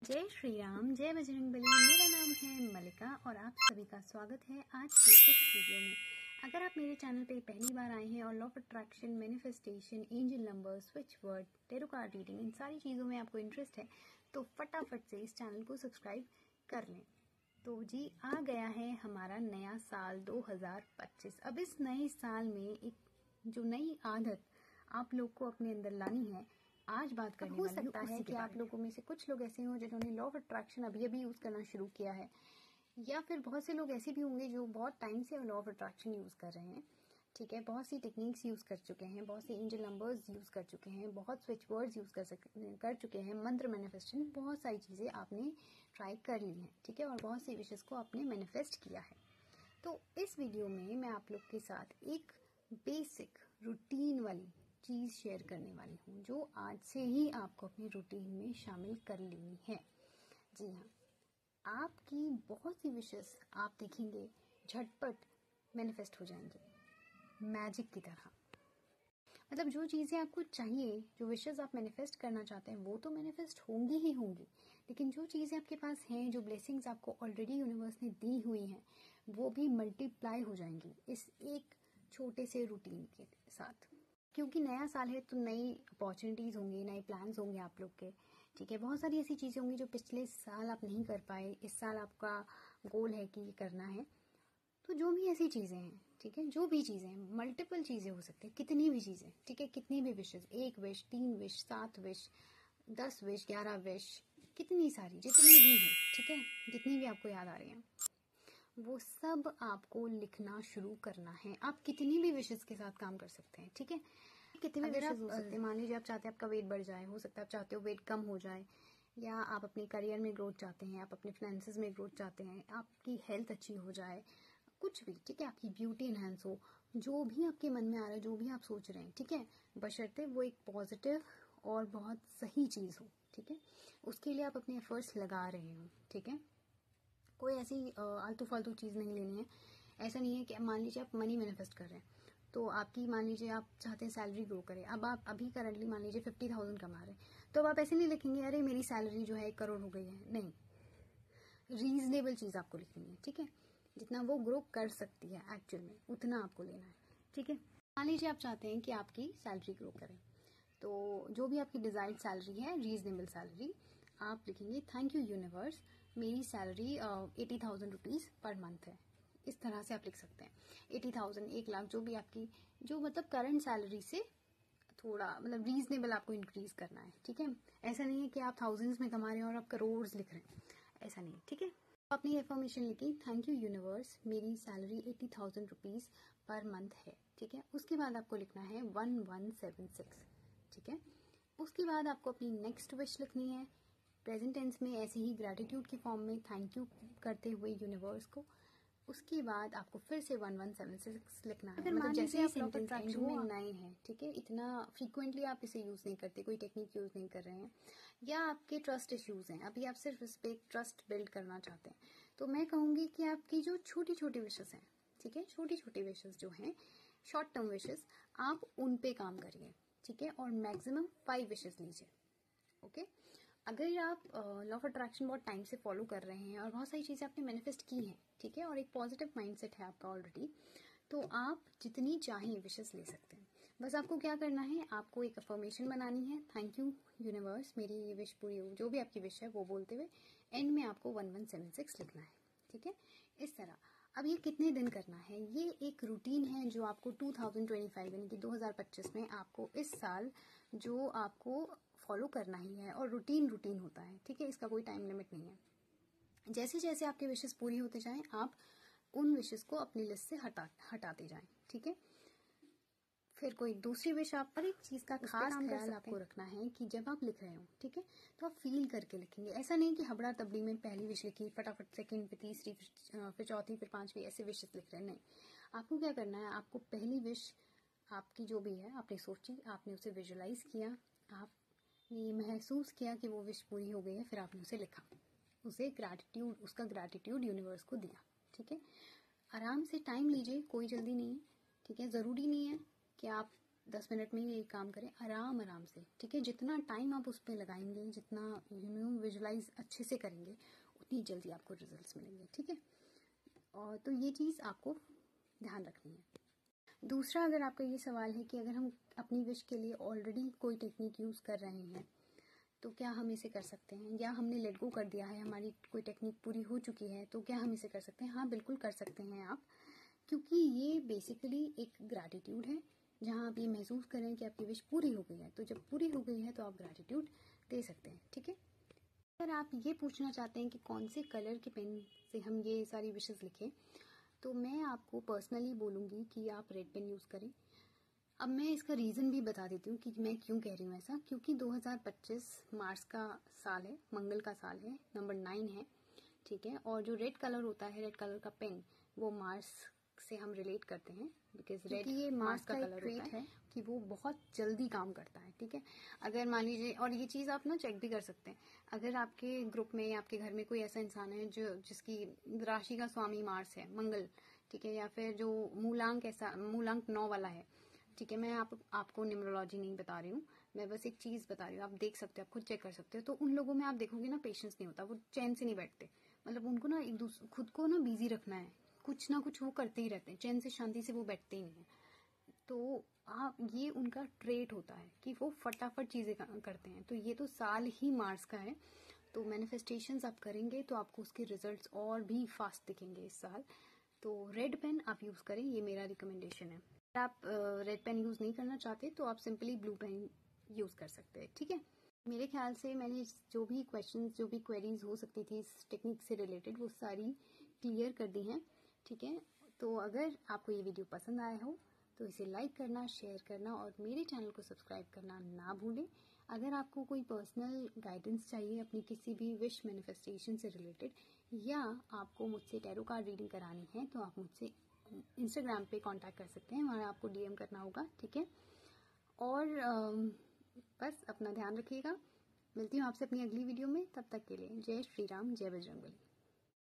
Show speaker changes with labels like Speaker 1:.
Speaker 1: जय श्री राम, जय बजरंगबली। मेरा नाम है मलिका और आप सभी का स्वागत है आज के इस वीडियो में। अगर आप मेरे चैनल पे पहली बार आए हैं और law of attraction, manifestation, angel number, switch word, tarot card reading, इन सारी चीज़ों में आपको इंटरेस्ट है तो फटाफट से इस चैनल को सब्सक्राइब कर लें। तो जी आ गया है हमारा नया साल 2025। अब इस नए साल में एक जो नई आदत आप लोग को अपने अंदर लानी है, आज बात करने वाली हूं। हो सकता है कि आप लोगों में से कुछ लोग ऐसे हों जिन्होंने लॉ ऑफ अट्रैक्शन अभी यूज करना शुरू किया है, या फिर बहुत से लोग ऐसे भी होंगे जो बहुत टाइम से लॉ ऑफ अट्रैक्शन यूज कर रहे हैं। ठीक है, बहुत सी टेक्निक्स यूज कर चुके हैं, बहुत से एंजल नंबर्स यूज कर चुके हैं, बहुत स्विच वर्ड्स यूज कर चुके हैं, मंत्र मैनिफेस्टेशन, बहुत सारी चीजें आपने ट्राई कर ली हैं। ठीक है, और बहुत सी विशेष को आपने मैनिफेस्ट किया है। तो इस वीडियो में मैं आप लोग के साथ एक बेसिक रूटीन वाली चीज शेयर करने वाली हूँ जो आज से ही आपको अपनी रूटीन में शामिल कर लेनी है। जी हाँ, आपकी बहुत सी विशेस आप देखेंगे झटपट मैनिफेस्ट हो जाएंगे, मैजिक की तरह। मतलब जो चीज़ें आपको चाहिए, जो विशेस आप मैनिफेस्ट करना चाहते हैं, वो तो मैनिफेस्ट होंगी ही होंगी, लेकिन जो चीज़ें आपके पास हैं, जो ब्लेसिंग्स आपको ऑलरेडी यूनिवर्स ने दी हुई हैं, वो भी मल्टीप्लाई हो जाएंगी इस एक छोटे से रूटीन के साथ। क्योंकि नया साल है तो नई अपॉर्चुनिटीज़ होंगी, नए प्लान्स होंगे आप लोग के। ठीक है, बहुत सारी ऐसी चीज़ें होंगी जो पिछले साल आप नहीं कर पाए, इस साल आपका गोल है कि ये करना है। तो जो भी ऐसी चीज़ें हैं, ठीक है, जो भी चीज़ें हैं, मल्टीपल चीज़ें हो सकती है, कितनी भी चीज़ें, ठीक है, कितनी भी विशेष, 1 wish, 3 wish, 7 wish, 10 wish, 11 wish, कितनी सारी, जितनी भी हो, ठीक है, जितनी भी आपको याद आ रही हैं, वो सब आपको लिखना शुरू करना है। आप कितनी भी विशेष के साथ काम कर सकते हैं। ठीक है, कितनी भी विशेष हो सकते हैं। मान लीजिए आप चाहते हैं आपका वेट बढ़ जाए, हो सकता है आप चाहते हो वेट कम हो जाए, या आप अपने करियर में ग्रोथ चाहते हैं, आप अपने फाइनेंसेस में ग्रोथ चाहते हैं, आपकी हेल्थ अच्छी हो जाए, कुछ भी, ठीक है, आपकी ब्यूटी इनहेंस हो, जो भी आपके मन में आ रहा है, जो भी आप सोच रहे हैं, ठीक है, बशर्ते वो एक पॉजिटिव और बहुत सही चीज़ हो। ठीक है, उसके लिए आप अपने एफर्ट्स लगा रहे हो। ठीक है, कोई ऐसी आलतू फालतू चीज़ नहीं लेनी है। ऐसा नहीं है कि मान लीजिए आप मनी मैनिफेस्ट कर रहे हैं, तो आपकी, मान लीजिए आप चाहते हैं सैलरी ग्रो करे, अब आप अभी करंटली मान लीजिए 50,000 कमा रहे हैं, तो अब आप ऐसे नहीं लिखेंगे अरे मेरी सैलरी जो है 1 करोड़ हो गई है। नहीं, रीजनेबल चीज़ आपको लिखनी है। ठीक है, जितना वो ग्रो कर सकती है एक्चुअल में, उतना आपको लेना है। ठीक है, मान लीजिए आप चाहते हैं कि आपकी सैलरी ग्रो करे, तो जो भी आपकी डिजायर्ड सैलरी है, रीजनेबल सैलरी, आप लिखेंगे थैंक यू यूनिवर्स, मेरी सैलरी 80,000 रुपीज़ पर मंथ है। इस तरह से आप लिख सकते हैं 80,000, 1 लाख, जो भी आपकी, जो मतलब करंट सैलरी से थोड़ा मतलब रीजनेबल आपको इंक्रीज करना है। ठीक है, ऐसा नहीं है कि आप थाउजेंड्स में कमा रहे हैं और आप करोड़ लिख रहे हैं, ऐसा नहीं। ठीक है, अपनी इन्फॉर्मेशन लिखी थैंक यू यूनिवर्स, मेरी सैलरी 80,000 रुपीज़ पर मंथ है। ठीक है, उसके बाद आपको लिखना है 1176। ठीक है, उसके बाद आपको अपनी नेक्स्ट विश लिखनी है प्रेजेंट टेंस में, ऐसे ही ग्रेटिट्यूड की फॉर्म में थैंक यू करते हुए यूनिवर्स को। उसके बाद आपको फिर से 1176 लिखना है। मतलब जैसे ही सेंटेंस एंड में नए हैं, ठीक है, इतना फ्रीक्वेंटली आप इसे यूज नहीं करते, कोई टेक्निक यूज नहीं कर रहे हैं, या आपके ट्रस्ट इश्यूज हैं, अभी आप सिर्फ इस पे ट्रस्ट बिल्ड करना चाहते हैं, तो मैं कहूंगी कि आपकी जो छोटी छोटी विशेस हैं, ठीक है, छोटी छोटी विशेस जो हैं, शॉर्ट टर्म विशेस, आप उन पे काम करिए। ठीक है, और मैक्सिमम 5 विशेस लीजिए। ओके, अगर आप लॉ ऑफ अट्रैक्शन बहुत टाइम से फॉलो कर रहे हैं और बहुत सारी चीज़ें आपने मैनिफेस्ट की हैं, ठीक है, और एक पॉजिटिव माइंडसेट है आपका ऑलरेडी, तो आप जितनी चाहें विशेस ले सकते हैं। बस आपको क्या करना है, आपको एक अफर्मेशन बनानी है, थैंक यू यूनिवर्स, मेरी ये विश पूरी हो, जो भी आपकी विश है वो बोलते हुए एंड में आपको 1176 लिखना है। ठीक है, इस तरह। अब ये कितने दिन करना है, ये एक रूटीन है जो आपको 2025 यानी कि 2025 में आपको इस साल जो आपको फॉलो करना ही है, और रूटीन होता है। ठीक है, इसका कोई टाइम लिमिट नहीं है। जैसे जैसे आपके विशेस पूरी होते जाएं, आप उन विशेस को अपनी लिस्ट से हटाते जाएं। ठीक है, फिर कोई दूसरी विश आप पर, एक चीज का खास ख्याल आपको रखना है कि जब आप लिख रहे हो, ठीक है, तो आप फील करके लिखेंगे। ऐसा नहीं कि हबड़ा तबड़ी में पहली विश लिखी, फटाफट सेकंड पे, तीसरी, फिर चौथी, फिर 5वीं, ऐसे विशेस लिख रहे हैं। नहीं, आपको क्या करना है, आपको पहली विश आपकी जो भी है आपने सोची, आपने उसे विजुअलाइज किया, आपने ये महसूस किया कि वो विश पूरी हो गई है, फिर आपने उसे लिखा, उसे ग्रैटिट्यूड, उसका ग्रैटिट्यूड यूनिवर्स को दिया। ठीक है, आराम से टाइम लीजिए, कोई जल्दी नहीं है। ठीक है, ज़रूरी नहीं है कि आप 10 मिनट में ये काम करें आराम आराम से, ठीक है। जितना टाइम आप उस पर लगाएंगे, जितना विजुलाइज अच्छे से करेंगे, उतनी जल्दी आपको रिजल्ट्स मिलेंगे, ठीक है। और तो ये चीज़ आपको ध्यान रखनी है। दूसरा, अगर आपका ये सवाल है कि अगर हम अपनी विश के लिए ऑलरेडी कोई टेक्निक यूज़ कर रहे हैं तो क्या हम इसे कर सकते हैं, या हमने लेट गो कर दिया है, हमारी कोई टेक्निक पूरी हो चुकी है, तो क्या हम इसे कर सकते हैं? हाँ, बिल्कुल कर सकते हैं आप, क्योंकि ये बेसिकली एक ग्रैटिट्यूड है, जहाँ आप ये महसूस करें कि आपकी विश पूरी हो गई है। तो जब पूरी हो गई है तो आप ग्रैटिट्यूड दे सकते हैं, ठीक है। अगर आप ये पूछना चाहते हैं कि कौन से कलर के पेन से हम ये सारी विशेस लिखें, तो मैं आपको पर्सनली बोलूँगी कि आप रेड पेन यूज़ करें। अब मैं इसका रीज़न भी बता देती हूँ कि मैं क्यों कह रही हूँ ऐसा, क्योंकि 2025 मार्स का साल है, मंगल का साल है, नंबर 9 है, ठीक है। और जो रेड कलर होता है, रेड कलर का पेन, वो मार्स से हम रिलेट करते हैं, बिकॉज रेड ये मार्स का कलर होता है कि वो बहुत जल्दी काम करता है, ठीक है। अगर मान लीजिए, और ये चीज़ आप ना चेक भी कर सकते हैं, अगर आपके ग्रुप में या आपके घर में कोई ऐसा इंसान है जिसकी राशि का स्वामी मार्स है, मंगल, ठीक है, या फिर जो मूलांक 9 वाला है, ठीक है। मैं आपको न्यूमरोलॉजी नहीं बता रही हूँ, मैं बस एक चीज़ बता रही हूँ, आप देख सकते हो, आप खुद चेक कर सकते हो। तो उन लोगों में आप देखोगे ना, पेशेंस नहीं होता, वो चैन से नहीं बैठते, मतलब उनको ना एक दूसरे खुद को ना बिजी रखना है, कुछ ना कुछ वो करते ही रहते हैं, चैन से शांति से वो बैठते ही नहीं है। तो आप, ये उनका ट्रेट होता है कि वो फटाफट चीज़ें करते हैं। तो ये तो साल ही मार्स का है, तो मैनिफेस्टेशंस आप करेंगे तो आपको उसके रिजल्ट्स और भी फास्ट दिखेंगे इस साल। तो रेड पेन आप यूज़ करें, ये मेरा रिकमेंडेशन है। अगर आप रेड पेन यूज़ नहीं करना चाहते तो आप सिंपली ब्लू पेन यूज़ कर सकते हैं, ठीक है। मेरे ख्याल से मैंने जो भी क्वेश्चंस, जो भी क्वेरीज हो सकती थी इस टेक्निक से रिलेटेड, वो सारी क्लियर कर दी हैं, ठीक है। तो अगर आपको ये वीडियो पसंद आया हो तो इसे लाइक करना, शेयर करना और मेरे चैनल को सब्सक्राइब करना ना भूलें। अगर आपको कोई पर्सनल गाइडेंस चाहिए अपनी किसी भी विश मैनिफेस्टेशन से रिलेटेड, या आपको मुझसे टैरो कार्ड रीडिंग करानी है, तो आप मुझसे इंस्टाग्राम पे कांटेक्ट कर सकते हैं, वहाँ आपको डीएम करना होगा, ठीक है। और बस अपना ध्यान रखिएगा। मिलती हूँ आपसे अपनी अगली वीडियो में, तब तक के लिए जय श्री राम, जय बजरंगबली।